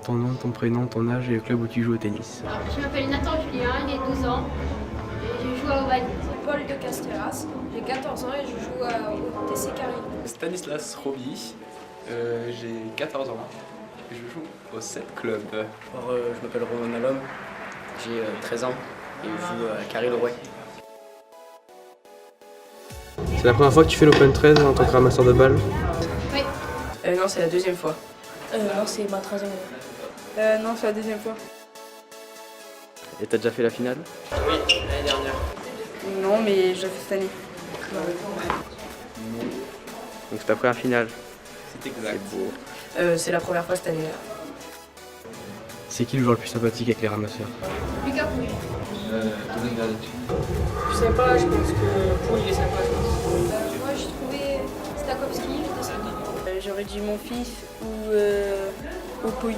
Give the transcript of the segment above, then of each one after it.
ton nom, ton prénom, ton âge et le club où tu joues au tennis. Alors, je m'appelle Nathan Julien, j'ai 12 ans et je joue à Aubagne. Paul de Castellas, j'ai 14 ans et je joue au TC Carry. Stanislas Roby, j'ai 14 ans et je joue au 7 Club. Alors, je m'appelle Romain Nalom, j'ai 13 ans et je joue à Carry-le-Rouet. C'est la première fois que tu fais l'Open 13 en tant que ramasseur de balles? Oui. Non, c'est la deuxième fois. Non, c'est ma 13e année. Non, c'est la deuxième fois. Et t'as déjà fait la finale? Oui, l'année dernière. Non, mais je l'ai fait cette année. Donc c'est ta première finale. C'est exact. C'est beau. C'est la première fois cette année. C'est qui le joueur le plus sympathique avec les ramasseurs? Lucas Pouille. Dominique Verdic. Je sais pas, je pense que Paul il est sympa. Moi, je trouvais Stakowski, j'étais sympa. J'aurais dit mon fils ou Pouille.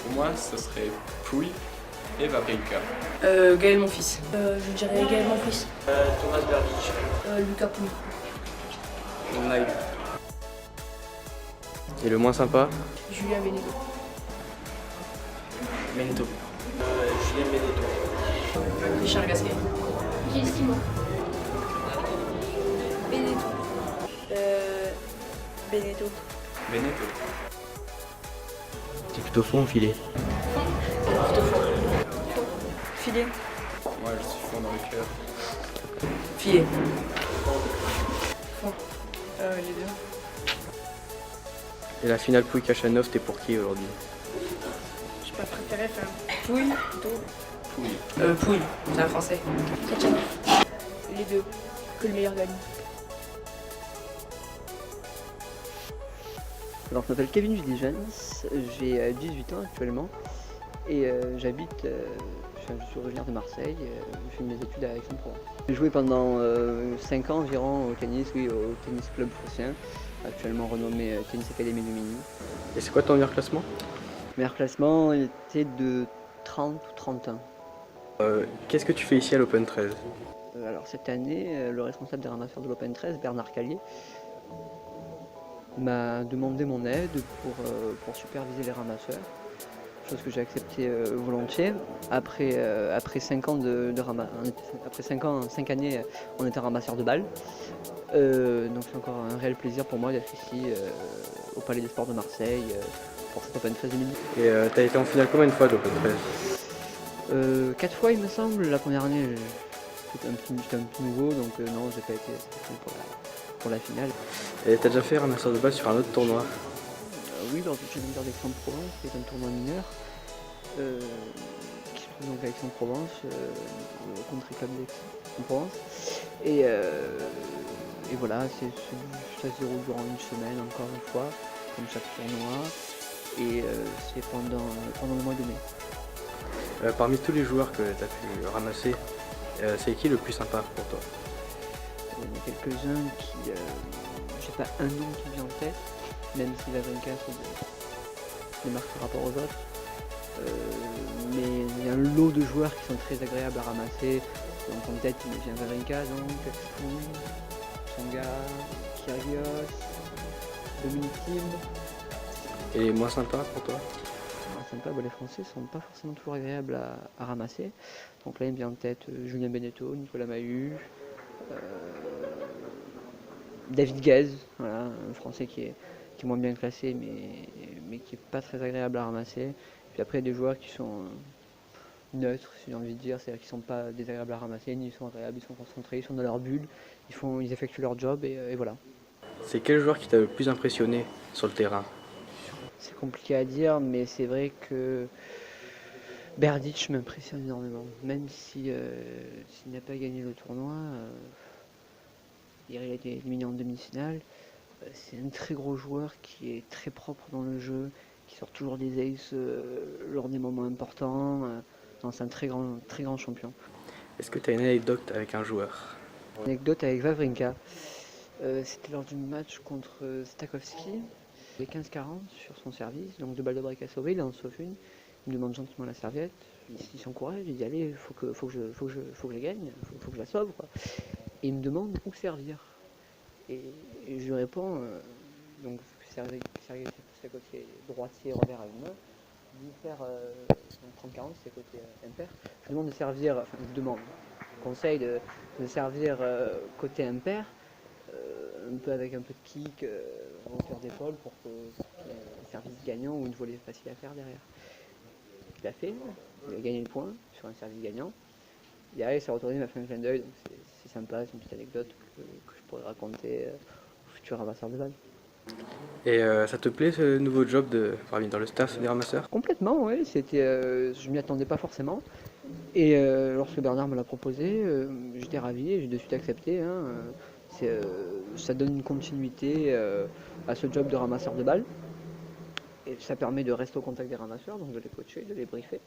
Pour moi, ce serait Pouille et Vavrinka. Gaël, mon fils. Je dirais Gaël, mon fils. Thomas Verdic. Lucas Pouille. Naïf. Et le moins sympa? Julien Benito. Mento. Julien Benito. Richard Gasquet. Gilles Simon. Benito. Benito. Beneteau. C'est plutôt fond ou filet? Filet. Moi, je suis fond dans le cœur. Filet. Les deux. Et la finale Pouille-Kachanov, t'es pour qui aujourd'hui? Je pas préféré faire Pouille plutôt. Pouille. Pouille, c'est un français. Kachanov. Les deux. Que le meilleur gagne. Alors, je m'appelle Kevin Judigens, j'ai 18 ans actuellement et j'habite, je suis originaire de Marseille, je fais mes études à Aix-en-Provence. J'ai joué pendant 5 ans environ au tennis, oui, au tennis club phocéen, actuellement renommé Tennis Academy de Mini. Et c'est quoi ton meilleur classement? Le meilleur classement était de 30 ou 31. Qu'est-ce que tu fais ici à l'Open 13? Alors cette année, le responsable des ramasseurs de l'Open 13, Bernard Callier, m'a demandé mon aide pour superviser les ramasseurs, chose que j'ai accepté volontiers. Après 5 ans après 5 années, on était ramasseur de balles. Donc c'est encore un réel plaisir pour moi d'être ici au Palais des Sports de Marseille pour cet Open 13 2010. Et t'as été en finale combien de fois de l'Open 13? 4 fois il me semble. La première année j'étais un petit nouveau, donc non, j'ai pas été sélectionné pour la finale. Et t'as déjà fait ramasseur de balles sur un autre tournoi? Oui, lors du Challenger d'Aix-en-Provence, qui est un tournoi mineur, qui se trouve donc à Aix-en-Provence, au Country Club d'Aix-en-Provence. Et voilà, ça se déroule durant une semaine, encore une fois, comme chaque tournoi, et c'est pendant le mois de mai. Parmi tous les joueurs que t'as pu ramasser, c'est qui le plus sympa pour toi? Il y en a quelques-uns qui... j'ai pas un nom qui me vient en tête, même si Vavrinka se démarque par rapport aux autres. Mais il y a un lot de joueurs qui sont très agréables à ramasser. Donc en tête il me vient Vavrinka, donc Pouille, Tsonga, Kyrgios, Dominic Thiem. Et les moins sympas pour toi? Sympa, les Français sont pas forcément toujours agréables à ramasser. Donc là il me vient en tête Julien Benito, Nicolas Mahut, David Gaz, voilà, un Français qui est moins bien classé mais qui est pas très agréable à ramasser. Puis après il y a des joueurs qui sont neutres, si j'ai envie de dire, c'est-à-dire qu'ils sont pas désagréables à ramasser, ni ils sont agréables, ils sont concentrés, ils sont dans leur bulle, ils effectuent leur job et voilà. C'est quel joueur qui t'a le plus impressionné sur le terrain? C'est compliqué à dire, mais c'est vrai que Berdych m'impressionne énormément. Même s'il n'a pas gagné le tournoi, il a été éliminé en demi-finale. C'est un très gros joueur qui est très propre dans le jeu, qui sort toujours des aces lors des moments importants. C'est un très grand champion. Est-ce que tu as une anecdote avec un joueur? Anecdote avec Wawrinka. C'était lors du match contre Stakowski. Il est 15-40 sur son service, donc 2 balles de break à sauver, il en sauve une. Il me demande gentiment la serviette. Il s'encourage, il dit allez, faut que je la gagne, faut que je la sauve, quoi. Et il me demande où servir. Et je lui réponds, donc Sergei Stakowski est droitier, revers à une main. dis faire 30-40, c'est côté impair. Je demande de servir, enfin je demande, conseil de servir côté impair, un peu avec un peu de kick, en hauteur d'épaule pour qu'il y ait un service gagnant ou une volée facile à faire derrière. Il a fait, il a gagné le point sur un service gagnant. Derrière, il s'est retourné, il m'a fait un clin d'œil, donc c'est sympa, c'est une petite anecdote que je pourrais raconter au futur ramasseur de balles. Et ça te plaît ce nouveau job dans le staff des ramasseurs? Complètement, oui. Je m'y attendais pas forcément. Et lorsque Bernard me l'a proposé, j'étais ravi et j'ai de suite accepté. Ça donne une continuité à ce job de ramasseur de balles. Et ça permet de rester au contact des ramasseurs, donc de les coacher, de les briefer.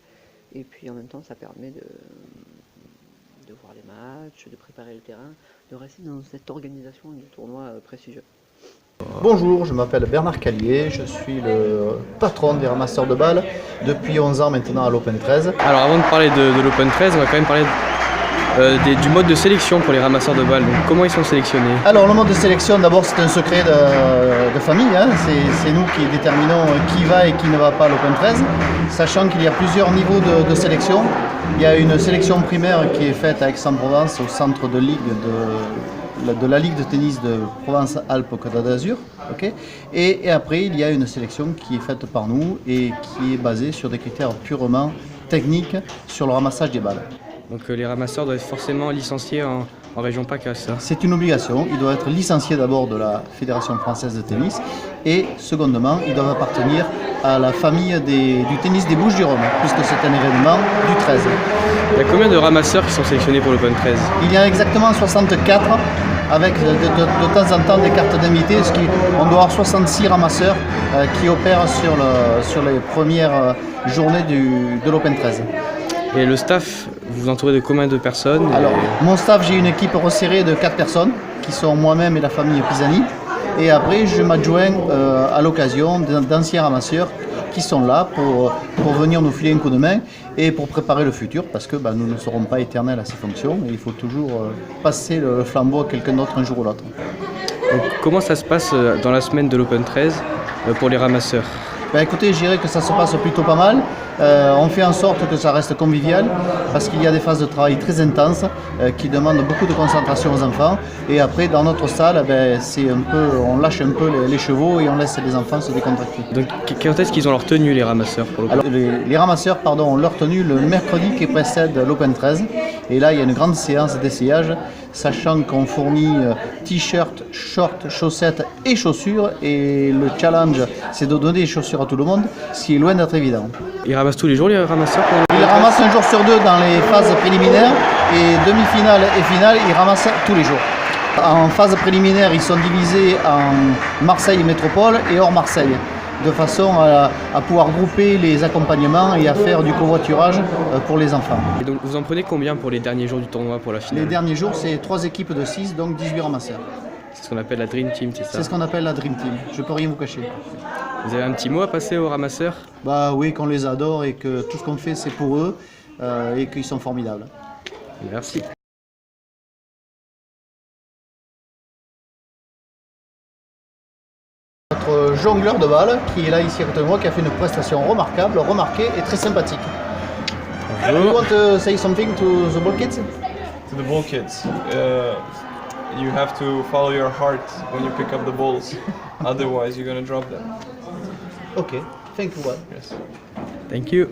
Et puis en même temps, ça permet de voir les matchs, de préparer le terrain, de rester dans cette organisation du tournoi prestigieux. Bonjour, je m'appelle Bernard Callier, je suis le patron des ramasseurs de balles depuis 11 ans maintenant à l'Open 13. Alors avant de parler de l'Open 13, on va quand même parler du mode de sélection pour les ramasseurs de balles. Donc, comment ils sont sélectionnés? Alors le mode de sélection, d'abord c'est un secret de famille, hein. C'est nous qui déterminons qui va et qui ne va pas à l'Open 13, sachant qu'il y a plusieurs niveaux de sélection. Il y a une sélection primaire qui est faite à Aix-en-Provence au centre de ligue de la Ligue de tennis de Provence-Alpes-Côte d'Azur. Okay, et après, il y a une sélection qui est faite par nous et qui est basée sur des critères purement techniques sur le ramassage des balles. Donc les ramasseurs doivent être forcément licenciés en région PACA, ça? C'est une obligation. Ils doivent être licenciés d'abord de la Fédération française de tennis et secondement, ils doivent appartenir à la famille du tennis des Bouches-du-Rhône, puisque c'est un événement du 13. Il y a combien de ramasseurs qui sont sélectionnés pour l'Open 13? Il y a exactement 64 avec de temps en temps des cartes d'invités. On doit avoir 66 ramasseurs qui opèrent sur les premières journées de l'Open 13. Et le staff, vous vous entourez de combien de personnes? Alors, mon staff, j'ai une équipe resserrée de 4 personnes, qui sont moi-même et la famille Pisani. Et après, je m'adjoins à l'occasion d'anciens ramasseurs qui sont là pour venir nous filer un coup de main et pour préparer le futur, parce que nous ne serons pas éternels à ces fonctions et il faut toujours passer le flambeau à quelqu'un d'autre un jour ou l'autre. Donc, comment ça se passe dans la semaine de l'Open 13 pour les ramasseurs? Écoutez, je dirais que ça se passe plutôt pas mal. On fait en sorte que ça reste convivial parce qu'il y a des phases de travail très intenses qui demandent beaucoup de concentration aux enfants. Et après, dans notre salle, on lâche un peu les chevaux et on laisse les enfants se décontracter. Donc, quand est-ce qu'ils ont leur tenue, les ramasseurs pour Alors, les ramasseurs ont leur tenue le mercredi qui précède l'Open 13. Et là, il y a une grande séance d'essayage, sachant qu'on fournit t-shirts, shorts, chaussettes et chaussures. Et le challenge, c'est de donner des chaussures à tout le monde, ce qui est loin d'être évident. Ils ramassent tous les jours, les ramasseurs? Ils ramassent un jour sur deux dans les phases préliminaires et demi-finale et finale, ils ramassent tous les jours. En phase préliminaire, ils sont divisés en Marseille Métropole et hors Marseille, de façon à pouvoir grouper les accompagnements et à faire du covoiturage pour les enfants. Et donc vous en prenez combien pour les derniers jours du tournoi, pour la finale? Les derniers jours, c'est 3 équipes de 6, donc 18 ramasseurs. C'est ce qu'on appelle la Dream Team, c'est ça? C'est ce qu'on appelle la Dream Team, je peux rien vous cacher. Vous avez un petit mot à passer aux ramasseurs? Oui, qu'on les adore et que tout ce qu'on fait c'est pour eux et qu'ils sont formidables. Merci. Notre jongleur de balles qui est là ici à côté de moi, qui a fait une prestation remarquable, remarquée et très sympathique. Bonjour. You want to say something to the ball kids? To the ball kids, you have to follow your heart when you pick up the balls, otherwise you're gonna drop them. Okay, thank you. Yes. Thank you.